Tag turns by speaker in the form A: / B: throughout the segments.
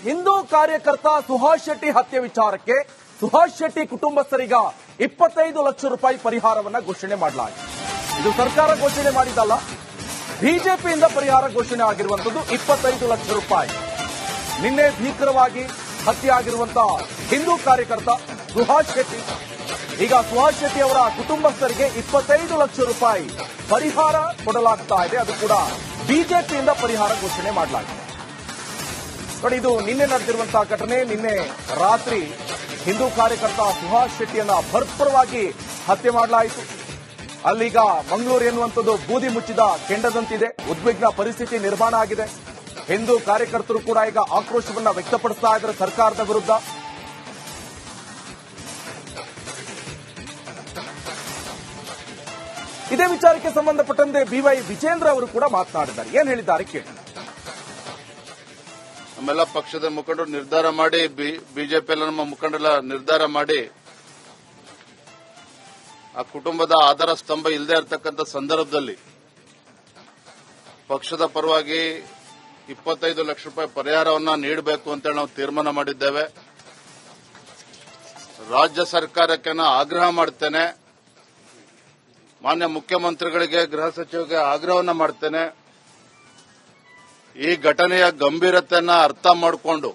A: ಹಿಂದೂ ಕಾರ್ಯಕರ್ತ ಸುಹಾಸ್ ಶೆಟ್ಟಿ ಹತ್ಯೆ ವಿಚಾರಕ್ಕೆ ಸುಹಾಸ್ ಶೆಟ್ಟಿ ಕುಟುಂಬಸ್ಥರೀಗ 25 ಲಕ್ಷ ರೂಪಾಯಿ ಪರಿಹಾರವನ್ನ ಘೋಷಣೆ ಮಾಡಲಾಗಿದೆ. ಇದು ಸರ್ಕಾರ ಘೋಷಣೆ ಮಾಡಿದ್ದಲ್ಲ, ಬಿಜೆಪಿಯಿಂದ ಪರಿಹಾರ ಘೋಷಣೆ ಆಗಿರುವಂತದ್ದು 25 ಲಕ್ಷ ರೂಪಾಯಿ. ನಿನ್ನೆ ಭೀಕರವಾಗಿ ಹತ್ಯೆ ಆಗಿರುವಂತಹ ಹಿಂದೂ ಕಾರ್ಯಕರ್ತ ಸುಹಾಸ್ ಶೆಟ್ಟಿ, ಈಗ ಸುಹಾಸ್ ಶೆಟ್ಟಿ ಅವರ ಕುಟುಂಬಸ್ಥರಿಗೆ 25 ಲಕ್ಷ ರೂಪಾಯಿ ಪರಿಹಾರ ಕೊಡಲಾಗ್ತಾ ಇದೆ. ಅದು ಕೂಡ ಬಿಜೆಪಿಯಿಂದ ಪರಿಹಾರ ಘೋಷಣೆ ಮಾಡಲಾಗಿದೆ. ನೋಡಿ, ಇದು ನಿನ್ನೆ ನಡೆದಿರುವಂತಹ ಘಟನೆ. ನಿನ್ನೆ ರಾತ್ರಿ ಹಿಂದೂ ಕಾರ್ಯಕರ್ತ ಸುಹಾಸ್ ಶೆಟ್ಟಿಯನ್ನ ಭರ್ಪರವಾಗಿ ಹತ್ಯೆ ಮಾಡಲಾಯಿತು. ಅಲ್ಲೀಗ ಮಂಗಳೂರು ಎನ್ನುವಂಥದ್ದು ಬೂದಿ ಮುಚ್ಚಿದ ಕೆಂಡದಂತಿದೆ. ಉದ್ವಿಗ್ನ ಪರಿಸ್ಥಿತಿ ನಿರ್ಮಾಣ ಆಗಿದೆ. ಹಿಂದೂ ಕಾರ್ಯಕರ್ತರು ಕೂಡ ಈಗ ಆಕ್ರೋಶವನ್ನ ವ್ಯಕ್ತಪಡಿಸ್ತಾ ಇದ್ದಾರೆ ಸರ್ಕಾರದ ವಿರುದ್ಧ. ಇದೇ ವಿಚಾರಕ್ಕೆ ಸಂಬಂಧಪಟ್ಟಂತೆ ಬಿವೈ ವಿಜೇಂದ್ರ ಅವರು ಕೂಡ ಮಾತನಾಡಿದ್ದಾರೆ. ಏನ್ ಹೇಳಿದ್ದಾರೆ ಕೇಳಿ.
B: ನಮ್ಮೆಲ್ಲ ಪಕ್ಷದ ಮುಖಂಡರು ನಿರ್ಧಾರ ಮಾಡಿ, ಬಿಜೆಪಿ ಎಲ್ಲ ನಮ್ಮ ಮುಖಂಡರೆಲ್ಲ ನಿರ್ಧಾರ ಮಾಡಿ, ಆ ಕುಟುಂಬದ ಆಧಾರ ಸ್ತಂಭ ಇಲ್ಲದೆ ಇರತಕ್ಕಂಥ ಸಂದರ್ಭದಲ್ಲಿ ಪಕ್ಷದ ಪರವಾಗಿ 25 ಲಕ್ಷ ರೂಪಾಯಿ ಪರಿಹಾರವನ್ನ ನೀಡಬೇಕು ಅಂತ ನಾವು ತೀರ್ಮಾನ ಮಾಡಿದ್ದೇವೆ. ರಾಜ್ಯ ಸರ್ಕಾರಕ್ಕೆ ಆಗ್ರಹ ಮಾಡ್ತೇನೆ, ಮಾನ್ಯ ಮುಖ್ಯಮಂತ್ರಿಗಳಿಗೆ, ಗೃಹ ಸಚಿವರಿಗೆ ಆಗ್ರಹವನ್ನ ಮಾಡ್ತೇನೆ. ಈ ಘಟನೆಯ ಗಂಭೀರತೆಯನ್ನ ಅರ್ಥ ಮಾಡಿಕೊಂಡು,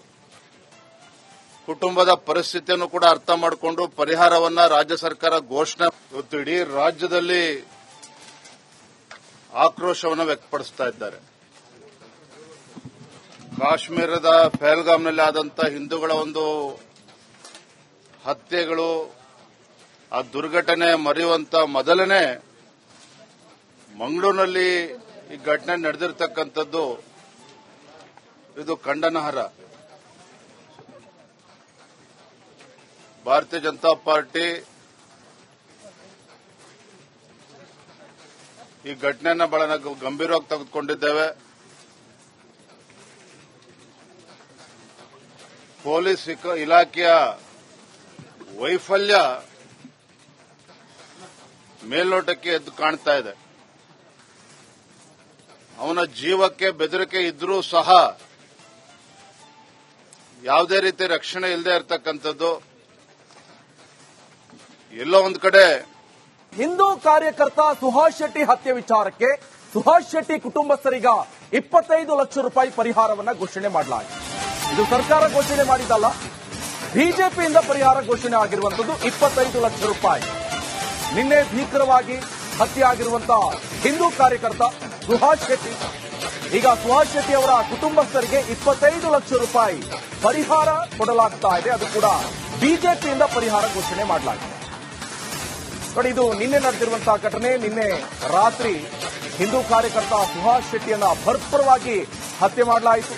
B: ಕುಟುಂಬದ ಪರಿಸ್ಥಿತಿಯನ್ನು ಕೂಡ ಅರ್ಥ ಮಾಡಿಕೊಂಡು ಪರಿಹಾರವನ್ನ ರಾಜ್ಯ ಸರ್ಕಾರ ಘೋಷಣೆ. ಇವತ್ತು ಇಡೀ ರಾಜ್ಯದಲ್ಲಿ ಆಕ್ರೋಶವನ್ನು ವ್ಯಕ್ತಪಡಿಸ್ತಾ ಇದ್ದಾರೆ. ಕಾಶ್ಮೀರದ ಪಹಲ್ಗಾಮ್ನಲ್ಲಿ ಆದಂತ ಹಿಂದೂಗಳ ಒಂದು ಹತ್ಯೆಗಳು, ಆ ದುರ್ಘಟನೆ ಮರೆಯುವಂತ ಮೊದಲನೇ ಮಂಗಳೂರಿನಲ್ಲಿ ಈ ಘಟನೆ ನಡೆದಿರತಕ್ಕಂಥದ್ದು ಇದು ಖಂಡನಾರ್ಹ. ಭಾರತೀಯ ಜನತಾ ಪಾರ್ಟಿ ಈ ಘಟನೆಯನ್ನ ಬಹಳ ಗಂಭೀರವಾಗಿ ತೆಗೆದುಕೊಂಡಿದ್ದೇವೆ. ಪೊಲೀಸ್ ಇಲಾಖೆಯ ವೈಫಲ್ಯ ಮೇಲ್ನೋಟಕ್ಕೆ ಎದ್ದು ಕಾಣ್ತಾ ಇದೆ. ಅವನ ಜೀವಕ್ಕೆ ಬೆದರಿಕೆ ಇದ್ರೂ ಸಹ ಯಾವುದೇ ರೀತಿ ರಕ್ಷಣೆ ಇಲ್ಲದೆ ಇರತಕ್ಕಂಥದ್ದು. ಎಲ್ಲೋ ಒಂದು ಕಡೆ
A: ಹಿಂದೂ ಕಾರ್ಯಕರ್ತ ಸುಹಾಸ್ ಶೆಟ್ಟಿ ಹತ್ಯೆ ವಿಚಾರಕ್ಕೆ ಸುಹಾಸ್ ಶೆಟ್ಟಿ ಕುಟುಂಬಸ್ಥರೀಗ 25 ಲಕ್ಷ ರೂಪಾಯಿ ಪರಿಹಾರವನ್ನ ಘೋಷಣೆ ಮಾಡಲಾಗಿದೆ. ಇದು ಸರ್ಕಾರ ಘೋಷಣೆ ಮಾಡಿದ್ದಲ್ಲ, ಬಿಜೆಪಿಯಿಂದ ಪರಿಹಾರ ಘೋಷಣೆ ಆಗಿರುವಂತದ್ದು 25 ಲಕ್ಷ ರೂಪಾಯಿ. ನಿನ್ನೆ ಭೀಕರವಾಗಿ ಹತ್ಯೆ ಆಗಿರುವಂತಹ ಹಿಂದೂ ಕಾರ್ಯಕರ್ತ ಸುಹಾಸ್ ಶೆಟ್ಟಿ, ಈಗ ಸುಹಾಸ್ ಶೆಟ್ಟಿ ಅವರ ಕುಟುಂಬಸ್ಥರಿಗೆ 25 ಲಕ್ಷ ರೂಪಾಯಿ ಪರಿಹಾರ ಕೊಡಲಾಗ್ತಾ ಇದೆ. ಅದು ಕೂಡ ಬಿಜೆಪಿಯಿಂದ ಪರಿಹಾರ ಘೋಷಣೆ ಮಾಡಲಾಗಿದೆ. ನೋಡಿ, ಇದು ನಿನ್ನೆ ನಡೆದಿರುವಂತಹ ಘಟನೆ. ನಿನ್ನೆ ರಾತ್ರಿ ಹಿಂದೂ ಕಾರ್ಯಕರ್ತ ಸುಹಾಸ್ ಶೆಟ್ಟಿಯನ್ನ ಭರ್ಪರವಾಗಿ ಹತ್ಯೆ ಮಾಡಲಾಯಿತು.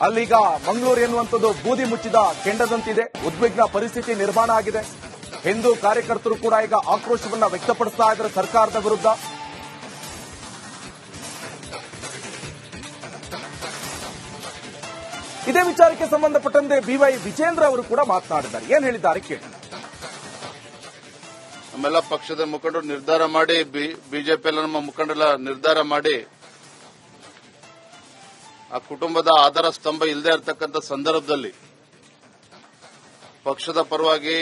A: ಅಲ್ಲೀಗ ಮಂಗಳೂರು ಎನ್ನುವಂಥದ್ದು ಬೂದಿ ಮುಚ್ಚಿದ ಕೆಂಡದಂತಿದೆ. ಉದ್ವಿಗ್ನ ಪರಿಸ್ಥಿತಿ ನಿರ್ಮಾಣ ಆಗಿದೆ. ಹಿಂದೂ ಕಾರ್ಯಕರ್ತರು ಕೂಡ ಈಗ ಆಕ್ರೋಶವನ್ನ ವ್ಯಕ್ತಪಡಿಸ್ತಾ ಇದ್ದಾರೆ ಸರ್ಕಾರದ ವಿರುದ್ಧ. ಇದೇ ವಿಚಾರಕ್ಕೆ ಸಂಬಂಧಪಟ್ಟಂತೆ ಬಿವೈ ವಿಜೇಂದ್ರ ಅವರು ಕೂಡ ಮಾತನಾಡಿದ್ದಾರೆ. ಏನ್ ಹೇಳಿದ್ದಾರೆ ಕೇಳಿ.
B: ನಮ್ಮೆಲ್ಲ ಪಕ್ಷದ ಮುಖಂಡರು ನಿರ್ಧಾರ ಮಾಡಿ, ಬಿಜೆಪಿ ಎಲ್ಲ ನಮ್ಮ ಮುಖಂಡರೆಲ್ಲ ನಿರ್ಧಾರ ಮಾಡಿ, ಆ ಕುಟುಂಬದ ಆಧಾರ ಸ್ತಂಭ ಇಲ್ಲದೆ ಇರತಕ್ಕಂಥ ಸಂದರ್ಭದಲ್ಲಿ ಪಕ್ಷದ ಪರವಾಗಿ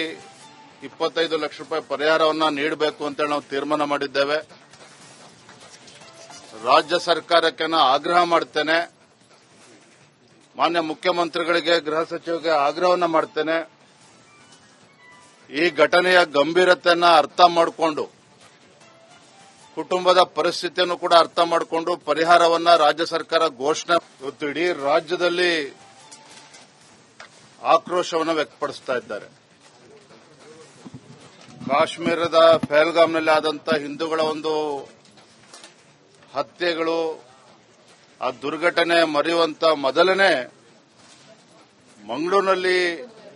B: 25 ಲಕ್ಷ ರೂಪಾಯಿ ಪರಿಹಾರವನ್ನ ನೀಡಬೇಕು ಅಂತ ನಾವು ತೀರ್ಮಾನ ಮಾಡಿದ್ದೇವೆ. ರಾಜ್ಯ ಸರ್ಕಾರಕ್ಕೆ ಆಗ್ರಹ ಮಾಡ್ತೇನೆ, ಮಾನ್ಯ ಮುಖ್ಯಮಂತ್ರಿಗಳಿಗೆ, ಗೃಹ ಸಚಿವರಿಗೆ ಆಗ್ರಹವನ್ನ ಮಾಡ್ತೇನೆ. ಈ ಘಟನೆಯ ಗಂಭೀರತೆಯನ್ನ ಅರ್ಥ ಮಾಡಿಕೊಂಡು, ಕುಟುಂಬದ ಪರಿಸ್ಥಿತಿಯನ್ನು ಕೂಡ ಅರ್ಥ ಮಾಡಿಕೊಂಡು ಪರಿಹಾರವನ್ನ ರಾಜ್ಯ ಸರ್ಕಾರ ಘೋಷಣೆ. ಇವತ್ತು ಇಡೀ ರಾಜ್ಯದಲ್ಲಿ ಆಕ್ರೋಶವನ್ನು ವ್ಯಕ್ತಪಡಿಸ್ತಾ ಇದ್ದಾರೆ. ಕಾಶ್ಮೀರದ ಪಹಲ್ಗಾಮ್ನಲ್ಲಿ ಆದಂತ ಹಿಂದೂಗಳ ಒಂದು ಹತ್ಯೆಗಳು, ಆ ದುರ್ಘಟನೆ ಮರೆಯುವಂತ ಮೊದಲನೇ ಮಂಗಳೂರಿನಲ್ಲಿ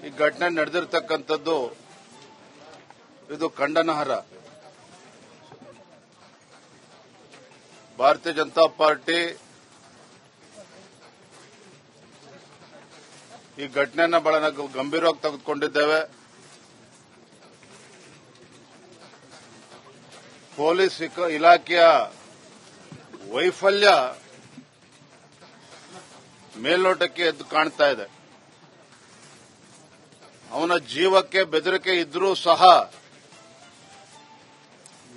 B: ಈ ಘಟನೆ ನಡೆದಿರತಕ್ಕಂಥದ್ದು ಇದು ಖಂಡನಾರ್ಹ. ಭಾರತೀಯ ಜನತಾ ಪಾರ್ಟಿ ಈ ಘಟನೆಯನ್ನ ಬಹಳ ಗಂಭೀರವಾಗಿ ತೆಗೆದುಕೊಂಡಿದ್ದೇವೆ. ಪೊಲೀಸ್ ಇಲಾಖೆಯ ವೈಫಲ್ಯ ಮೇಲ್ನೋಟಕ್ಕೆ ಎದ್ದು ಕಾಣ್ತಾ ಇದೆ. ಅವನ ಜೀವಕ್ಕೆ ಬೆದರಿಕೆ ಇದ್ರೂ ಸಹ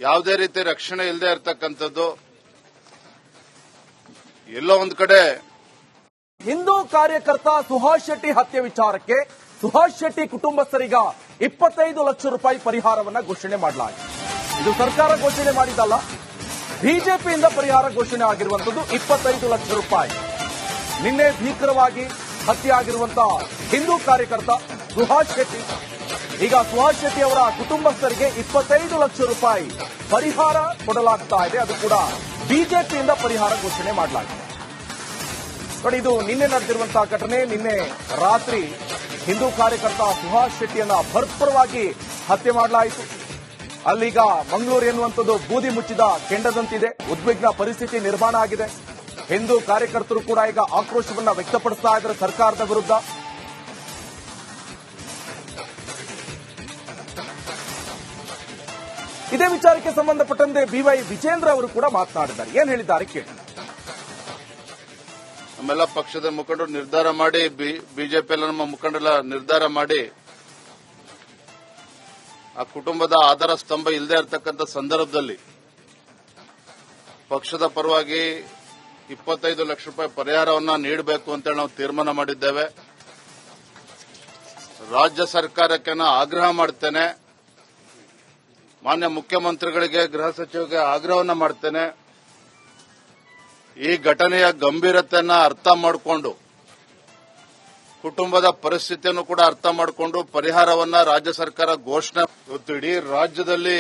B: ಯಾವುದೇ ರೀತಿ ರಕ್ಷಣೆ ಇಲ್ಲದೆ ಇರತಕ್ಕಂಥದ್ದು ಎಲ್ಲೋ ಒಂದ್ ಕಡೆ
A: ಹಿಂದೂ ಕಾರ್ಯಕರ್ತ ಸುಹಾಸ್ ಶೆಟ್ಟಿ ಹತ್ಯೆ ವಿಚಾರಕ್ಕೆ ಸುಹಾಸ್ ಶೆಟ್ಟಿ ಕುಟುಂಬಸ್ಥರಿಗ 25 ಲಕ್ಷ ರೂಪಾಯಿ ಪರಿಹಾರವನ್ನ ಘೋಷಣೆ ಮಾಡಲಾಗಿದೆ. ಇದು ಸರ್ಕಾರ ಘೋಷಣೆ ಮಾಡಿದ್ದಲ್ಲ, ಬಿಜೆಪಿಯಿಂದ ಪರಿಹಾರ ಘೋಷಣೆ ಆಗಿರುವಂತದ್ದು 25 ಲಕ್ಷ ರೂಪಾಯಿ. ನಿನ್ನೆ ಭೀಕರವಾಗಿ ಹತ್ಯೆಯಾಗಿರುವಂತಹ ಹಿಂದೂ ಕಾರ್ಯಕರ್ತ ಸುಹಾಸ್ ಶೆಟ್ಟಿ, ಈಗ ಸುಹಾಸ್ ಶೆಟ್ಟಿ ಅವರ ಕುಟುಂಬಸ್ಥರಿಗೆ 25 ಲಕ್ಷ ರೂಪಾಯಿ ಪರಿಹಾರ ಕೊಡಲಾಗ್ತಾ ಇದೆ. ಅದು ಕೂಡ ಬಿಜೆಪಿಯಿಂದ ಪರಿಹಾರ ಘೋಷಣೆ ಮಾಡಲಾಗಿದೆ. ನೋಡಿ, ಇದು ನಿನ್ನೆ ನಡೆದಿರುವಂತಹ ಘಟನೆ. ನಿನ್ನೆ ರಾತ್ರಿ ಹಿಂದೂ ಕಾರ್ಯಕರ್ತ ಸುಹಾಸ್ ಶೆಟ್ಟಿಯನ್ನ ಭರ್ಪರವಾಗಿ ಹತ್ಯೆ ಮಾಡಲಾಯಿತು. ಅಲ್ಲೀಗ ಮಂಗಳೂರು ಎನ್ನುವಂಥದ್ದು ಬೂದಿ ಮುಚ್ಚಿದ ಕೆಂಡದಂತಿದೆ. ಉದ್ವಿಗ್ನ ಪರಿಸ್ಥಿತಿ ನಿರ್ಮಾಣ ಆಗಿದೆ. ಹಿಂದೂ ಕಾರ್ಯಕರ್ತರು ಕೂಡ ಈಗ ಆಕ್ರೋಶವನ್ನ ವ್ಯಕ್ತಪಡಿಸ್ತಾ ಇದ್ದಾರೆ ಸರ್ಕಾರದ ವಿರುದ್ಧ. ಇದೇ ವಿಚಾರಕ್ಕೆ ಸಂಬಂಧಪಟ್ಟಂತೆ ಬಿವೈ ವಿಜೇಂದ್ರ ಅವರು ಕೂಡ ಮಾತನಾಡಿದ್ದಾರೆ. ಏನ್ ಹೇಳಿದ್ದಾರೆ ಕೇಳಿ.
B: ನಮ್ಮೆಲ್ಲ ಪಕ್ಷದ ಮುಖಂಡರು ನಿರ್ಧಾರ ಮಾಡಿ, ಬಿಜೆಪಿ ಎಲ್ಲ ನಮ್ಮ ಮುಖಂಡರೆಲ್ಲ ನಿರ್ಧಾರ ಮಾಡಿ, ಆ ಕುಟುಂಬದ ಆಧಾರ ಸ್ತಂಭ ಇಲ್ಲದೆ ಇರತಕ್ಕಂಥ ಸಂದರ್ಭದಲ್ಲಿ ಪಕ್ಷದ ಪರವಾಗಿ 25 ಲಕ್ಷ ರೂಪಾಯಿ ಪರಿಹಾರವನ್ನ ನೀಡಬೇಕು ಅಂತ ನಾವು ತೀರ್ಮಾನ ಮಾಡಿದ್ದೇವೆ. ರಾಜ್ಯ ಸರ್ಕಾರಕ್ಕೆ ಆಗ್ರಹ ಮಾಡ್ತೇನೆ, ಮಾನ್ಯ ಮುಖ್ಯಮಂತ್ರಿಗಳಿಗೆ, ಗೃಹ ಸಚಿವರಿಗೆ ಆಗ್ರಹವನ್ನ ಮಾಡ್ತೇನೆ. ಈ ಘಟನೆಯ ಗಂಭೀರತೆಯನ್ನ ಅರ್ಥ ಮಾಡಿಕೊಂಡು, ಕುಟುಂಬದ ಪರಿಸ್ಥಿತಿಯನ್ನು ಕೂಡ ಅರ್ಥ ಮಾಡಿಕೊಂಡು ಪರಿಹಾರವನ್ನ ರಾಜ್ಯ ಸರ್ಕಾರ ಘೋಷಣೆ. ಇವತ್ತು ಇಡೀ ರಾಜ್ಯದಲ್ಲಿ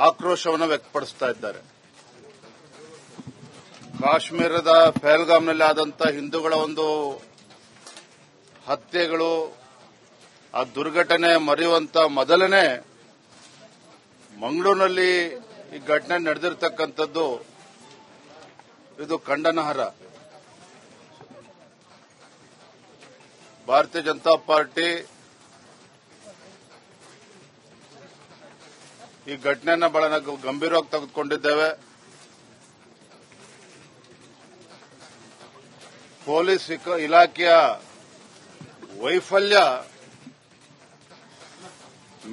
B: ಆಕ್ರೋಶವನ್ನು ವ್ಯಕ್ತಪಡಿಸ್ತಾ ಇದ್ದಾರೆ. ಕಾಶ್ಮೀರದ ಪಹಲ್ಗಾಮ್ನಲ್ಲಿ ಆದಂತ ಹಿಂದೂಗಳ ಒಂದು ಹತ್ಯೆಗಳು, ಆ ದುರ್ಘಟನೆ ಮರೆಯುವಂತ ಮೊದಲನೇ ಮಂಗಳೂರಿನಲ್ಲಿ ಈ ಘಟನೆ ನಡೆದಿರತಕ್ಕಂಥದ್ದು ಇದು ಖಂಡನಾರ್ಹ. ಭಾರತೀಯ ಜನತಾ ಪಾರ್ಟಿ ಈ ಘಟನೆಯನ್ನ ಬಹಳ ಗಂಭೀರವಾಗಿ ತೆಗೆದುಕೊಂಡಿದ್ದೇವೆ. ಪೊಲೀಸ್ ಇಲಾಖೆಯ ವೈಫಲ್ಯ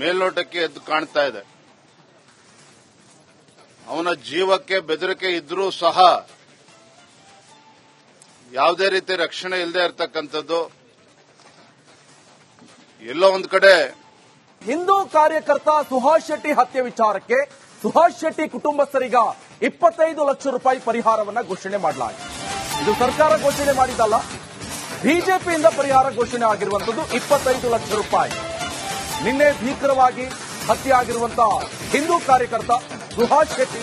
B: ಮೇಲ್ನೋಟಕ್ಕೆ ಎದ್ದು ಕಾಣ್ತಾ ಇದೆ. ಅವನ ಜೀವಕ್ಕೆ ಬೆದರಿಕೆ ಇದ್ರೂ ಸಹ ಯಾವುದೇ ರೀತಿ ರಕ್ಷಣೆ ಇಲ್ಲದೆ ಇರತಕ್ಕಂಥದ್ದು ಎಲ್ಲೋ ಒಂದ್ ಕಡೆ
A: ಹಿಂದೂ ಕಾರ್ಯಕರ್ತ ಸುಹಾಸ್ ಶೆಟ್ಟಿ ಹತ್ಯೆ ವಿಚಾರಕ್ಕೆ ಸುಹಾಸ್ ಶೆಟ್ಟಿ ಕುಟುಂಬಸ್ಥರಿಗ 25 ಲಕ್ಷ ರೂಪಾಯಿ ಪರಿಹಾರವನ್ನ ಘೋಷಣೆ ಮಾಡಲಾಗಿದೆ. ಇದು ಸರ್ಕಾರ ಘೋಷಣೆ ಮಾಡಿದ್ದಲ್ಲ, ಬಿಜೆಪಿಯಿಂದ ಪರಿಹಾರ ಘೋಷಣೆ ಆಗಿರುವಂತದ್ದು 25 ಲಕ್ಷ ರೂಪಾಯಿ. ನಿನ್ನೆ ಭೀಕರವಾಗಿ ಹತ್ಯೆಯಾಗಿರುವಂತಹ ಹಿಂದೂ ಕಾರ್ಯಕರ್ತ ಸುಹಾಸ್ ಶೆಟ್ಟಿ,